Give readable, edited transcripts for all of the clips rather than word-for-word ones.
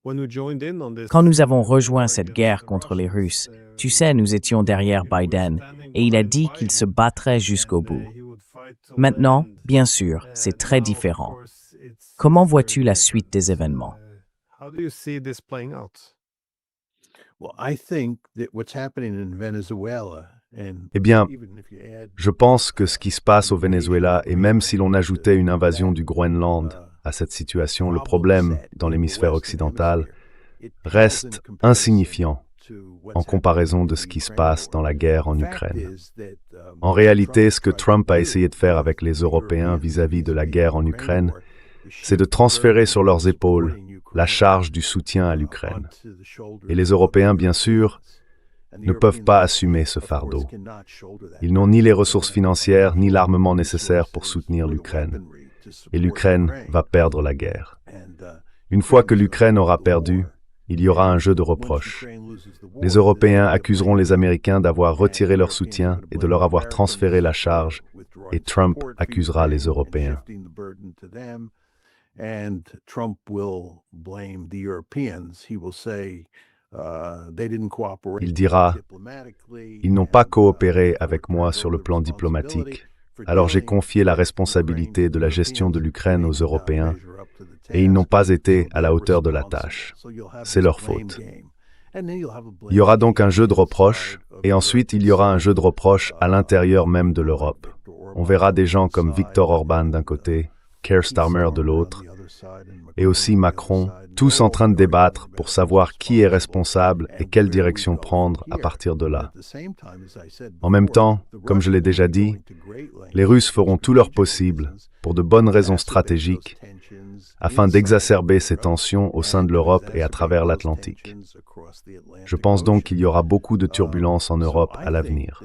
Quand nous avons rejoint cette guerre contre les Russes, tu sais, nous étions derrière Biden et il a dit qu'il se battrait jusqu'au bout. Maintenant, bien sûr, c'est très différent. Comment vois-tu la suite des événements? Eh bien, je pense que ce qui se passe au Venezuela, et même si l'on ajoutait une invasion du Groenland à cette situation, le problème dans l'hémisphère occidental reste insignifiant en comparaison de ce qui se passe dans la guerre en Ukraine. En réalité, ce que Trump a essayé de faire avec les Européens vis-à-vis de la guerre en Ukraine, c'est de transférer sur leurs épaules la charge du soutien à l'Ukraine. Et les Européens, bien sûr, ne peuvent pas assumer ce fardeau. Ils n'ont ni les ressources financières ni l'armement nécessaire pour soutenir l'Ukraine. Et l'Ukraine va perdre la guerre. Une fois que l'Ukraine aura perdu, il y aura un jeu de reproches. Les Européens accuseront les Américains d'avoir retiré leur soutien et de leur avoir transféré la charge, et Trump accusera les Européens. Il dira « Ils n'ont pas coopéré avec moi sur le plan diplomatique, alors j'ai confié la responsabilité de la gestion de l'Ukraine aux Européens, et ils n'ont pas été à la hauteur de la tâche. C'est leur faute. » Il y aura donc un jeu de reproches, et ensuite il y aura un jeu de reproches à l'intérieur même de l'Europe. On verra des gens comme Viktor Orban d'un côté, Keir Starmer de l'autre, et aussi Macron, tous en train de débattre pour savoir qui est responsable et quelle direction prendre à partir de là. En même temps, comme je l'ai déjà dit, les Russes feront tout leur possible, pour de bonnes raisons stratégiques, afin d'exacerber ces tensions au sein de l'Europe et à travers l'Atlantique. Je pense donc qu'il y aura beaucoup de turbulences en Europe à l'avenir.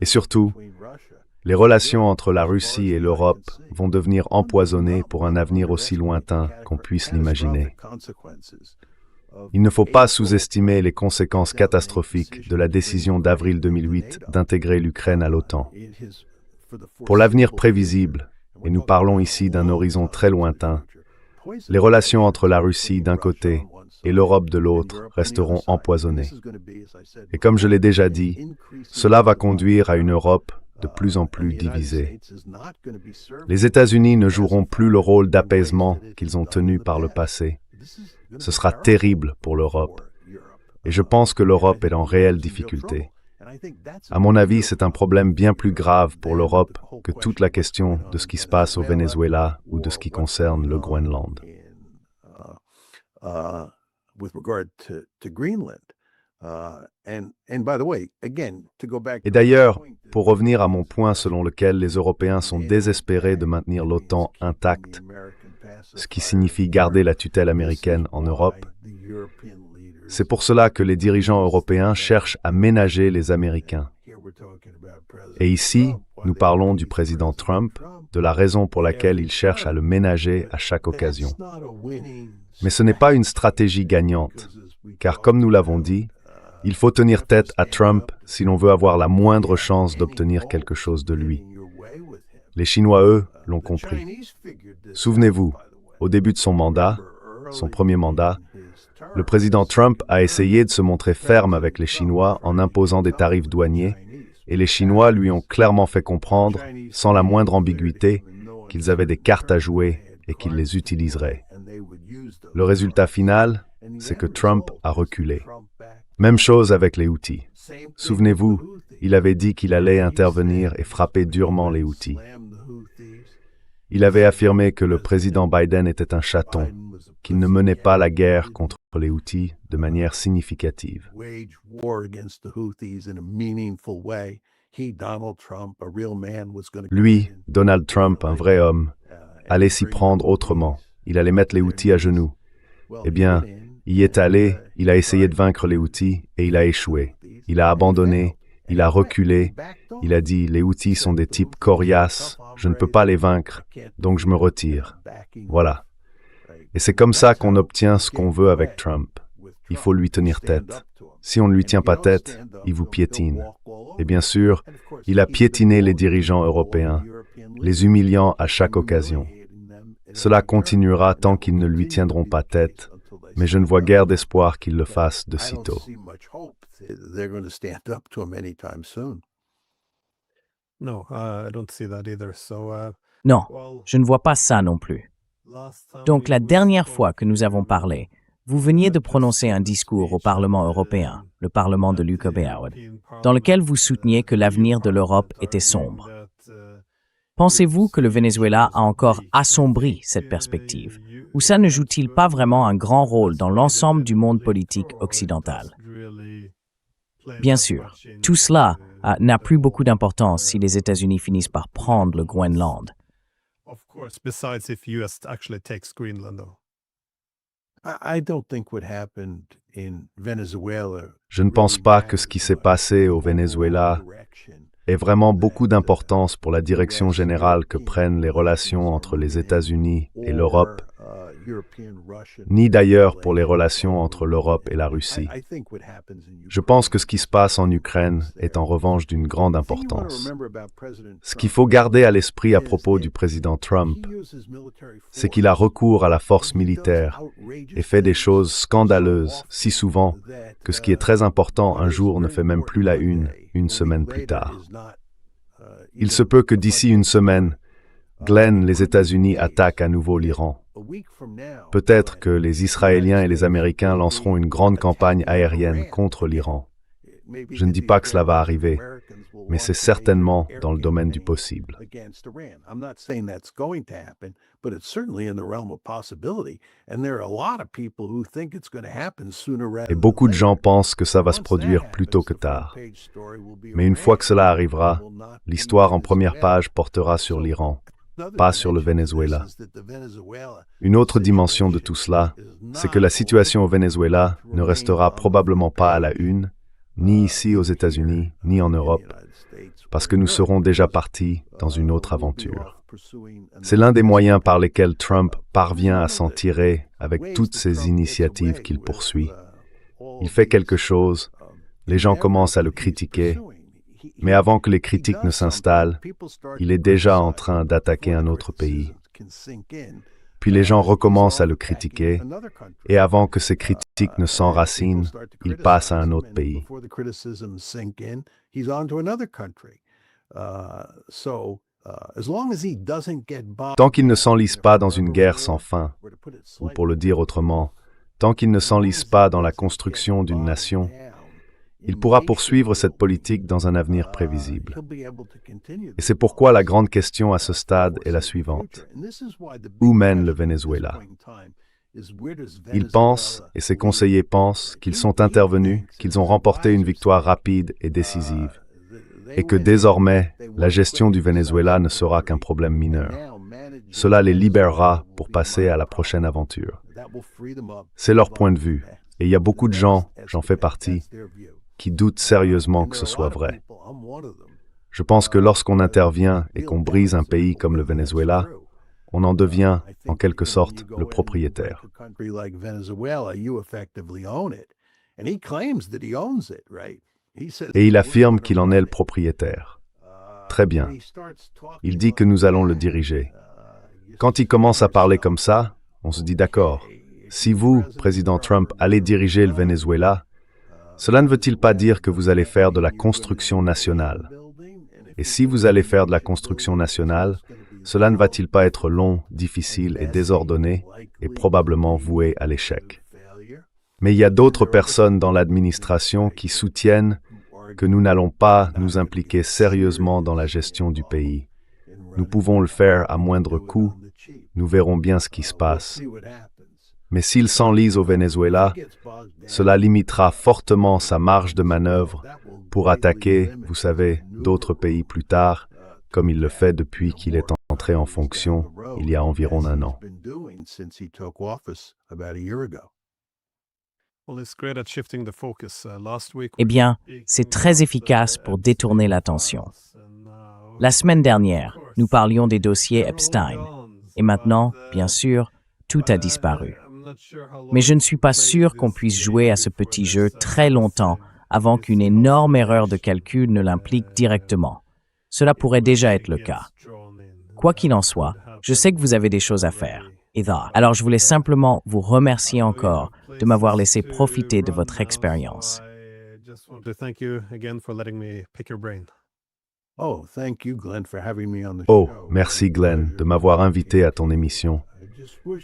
Et surtout, les relations entre la Russie et l'Europe vont devenir empoisonnées pour un avenir aussi lointain qu'on puisse l'imaginer. Il ne faut pas sous-estimer les conséquences catastrophiques de la décision d'avril 2008 d'intégrer l'Ukraine à l'OTAN. Pour l'avenir prévisible, et nous parlons ici d'un horizon très lointain, les relations entre la Russie d'un côté et l'Europe de l'autre resteront empoisonnées. Et comme je l'ai déjà dit, cela va conduire à une Europe de plus en plus divisée. Les États-Unis ne joueront plus le rôle d'apaisement qu'ils ont tenu par le passé. Ce sera terrible pour l'Europe. Et je pense que l'Europe est en réelle difficulté. À mon avis, c'est un problème bien plus grave pour l'Europe que toute la question de ce qui se passe au Venezuela ou de ce qui concerne le Groenland. Et d'ailleurs, pour revenir à mon point selon lequel les Européens sont désespérés de maintenir l'OTAN intacte, ce qui signifie garder la tutelle américaine en Europe, c'est pour cela que les dirigeants européens cherchent à ménager les Américains. Et ici, nous parlons du président Trump, de la raison pour laquelle il cherche à le ménager à chaque occasion. Mais ce n'est pas une stratégie gagnante, car comme nous l'avons dit, il faut tenir tête à Trump si l'on veut avoir la moindre chance d'obtenir quelque chose de lui. Les Chinois, eux, l'ont compris. Souvenez-vous, au début de son mandat, son premier mandat, le président Trump a essayé de se montrer ferme avec les Chinois en imposant des tarifs douaniers, et les Chinois lui ont clairement fait comprendre, sans la moindre ambiguïté, qu'ils avaient des cartes à jouer et qu'ils les utiliseraient. Le résultat final, c'est que Trump a reculé. Même chose avec les Houthis. Souvenez-vous, il avait dit qu'il allait intervenir et frapper durement les Houthis. Il avait affirmé que le président Biden était un chaton, qu'il ne menait pas la guerre contre les Houthis de manière significative. Lui, Donald Trump, un vrai homme, allait s'y prendre autrement. Il allait mettre les Houthis à genoux. Eh bien, il y est allé, il a essayé de vaincre les Houthis et il a échoué. Il a abandonné, il a reculé, il a dit « Les Houthis sont des types coriaces, je ne peux pas les vaincre, donc je me retire. » Voilà. Et c'est comme ça qu'on obtient ce qu'on veut avec Trump. il faut lui tenir tête. Si on ne lui tient pas tête, il vous piétine. Et bien sûr, il a piétiné les dirigeants européens, les humiliant à chaque occasion. Cela continuera tant qu'ils ne lui tiendront pas tête, mais je ne vois guère d'espoir qu'ils le fassent de sitôt. Non, je ne vois pas ça non plus. Donc la dernière fois que nous avons parlé, vous veniez de prononcer un discours au Parlement européen, le Parlement de l'UKBAOD, dans lequel vous souteniez que l'avenir de l'Europe était sombre. Pensez-vous que le Venezuela a encore assombri cette perspective, ou ça ne joue-t-il pas vraiment un grand rôle dans l'ensemble du monde politique occidental? Bien sûr, tout cela n'a plus beaucoup d'importance si les États-Unis finissent par prendre le Groenland. Je ne pense pas que ce qui s'est passé au Venezuela ait vraiment beaucoup d'importance pour la direction générale que prennent les relations entre les États-Unis et l'Europe, ni d'ailleurs pour les relations entre l'Europe et la Russie. Je pense que ce qui se passe en Ukraine est en revanche d'une grande importance. Ce qu'il faut garder à l'esprit à propos du président Trump, c'est qu'il a recours à la force militaire et fait des choses scandaleuses si souvent que ce qui est très important un jour ne fait même plus la une semaine plus tard. Il se peut que d'ici une semaine, Glenn, les États-Unis attaquent à nouveau l'Iran. Peut-être que les Israéliens et les Américains lanceront une grande campagne aérienne contre l'Iran. Je ne dis pas que cela va arriver, mais c'est certainement dans le domaine du possible. Et beaucoup de gens pensent que ça va se produire plus tôt que tard. Mais une fois que cela arrivera, l'histoire en première page portera sur l'Iran, pas sur le Venezuela. Une autre dimension de tout cela, c'est que la situation au Venezuela ne restera probablement pas à la une, ni ici aux États-Unis, ni en Europe, parce que nous serons déjà partis dans une autre aventure. C'est l'un des moyens par lesquels Trump parvient à s'en tirer avec toutes ces initiatives qu'il poursuit. Il fait quelque chose, les gens commencent à le critiquer, mais avant que les critiques ne s'installent, il est déjà en train d'attaquer un autre pays. Puis les gens recommencent à le critiquer, et avant que ces critiques ne s'enracinent, il passe à un autre pays. Tant qu'il ne s'enlise pas dans une guerre sans fin, ou pour le dire autrement, tant qu'il ne s'enlise pas dans la construction d'une nation, il pourra poursuivre cette politique dans un avenir prévisible. Et c'est pourquoi la grande question à ce stade est la suivante. Où mène le Venezuela? Il pense, et ses conseillers pensent, qu'ils sont intervenus, qu'ils ont remporté une victoire rapide et décisive, et que désormais, la gestion du Venezuela ne sera qu'un problème mineur. Cela les libérera pour passer à la prochaine aventure. C'est leur point de vue, et il y a beaucoup de gens, j'en fais partie, qui doutent sérieusement que ce soit vrai. Je pense que lorsqu'on intervient et qu'on brise un pays comme le Venezuela, on en devient, en quelque sorte, le propriétaire. Et il affirme qu'il en est le propriétaire. Très bien. Il dit que nous allons le diriger. Quand il commence à parler comme ça, on se dit d'accord. Si vous, président Trump, allez diriger le Venezuela, cela ne veut-il pas dire que vous allez faire de la construction nationale? Et si vous allez faire de la construction nationale, cela ne va-t-il pas être long, difficile et désordonné, et probablement voué à l'échec? Mais il y a d'autres personnes dans l'administration qui soutiennent que nous n'allons pas nous impliquer sérieusement dans la gestion du pays. Nous pouvons le faire à moindre coût, nous verrons bien ce qui se passe. Mais s'il s'enlise au Venezuela, cela limitera fortement sa marge de manœuvre pour attaquer, vous savez, d'autres pays plus tard, comme il le fait depuis qu'il est entré en fonction il y a environ un an. Eh bien, c'est très efficace pour détourner l'attention. La semaine dernière, nous parlions des dossiers Epstein. Et maintenant, bien sûr, tout a disparu. Mais je ne suis pas sûr qu'on puisse jouer à ce petit jeu très longtemps avant qu'une énorme erreur de calcul ne l'implique directement. Cela pourrait déjà être le cas. Quoi qu'il en soit, je sais que vous avez des choses à faire. Alors je voulais simplement vous remercier encore de m'avoir laissé profiter de votre expérience. Oh, merci Glenn de m'avoir invité à ton émission.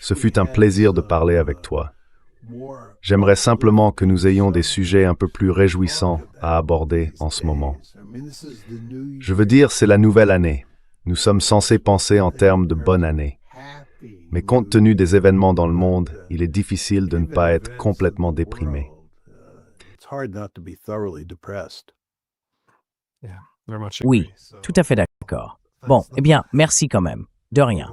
Ce fut un plaisir de parler avec toi. J'aimerais simplement que nous ayons des sujets un peu plus réjouissants à aborder en ce moment. Je veux dire, c'est la nouvelle année. Nous sommes censés penser en termes de bonne année. Mais compte tenu des événements dans le monde, il est difficile de ne pas être complètement déprimé. Oui, tout à fait d'accord. Bon, eh bien, merci quand même. De rien.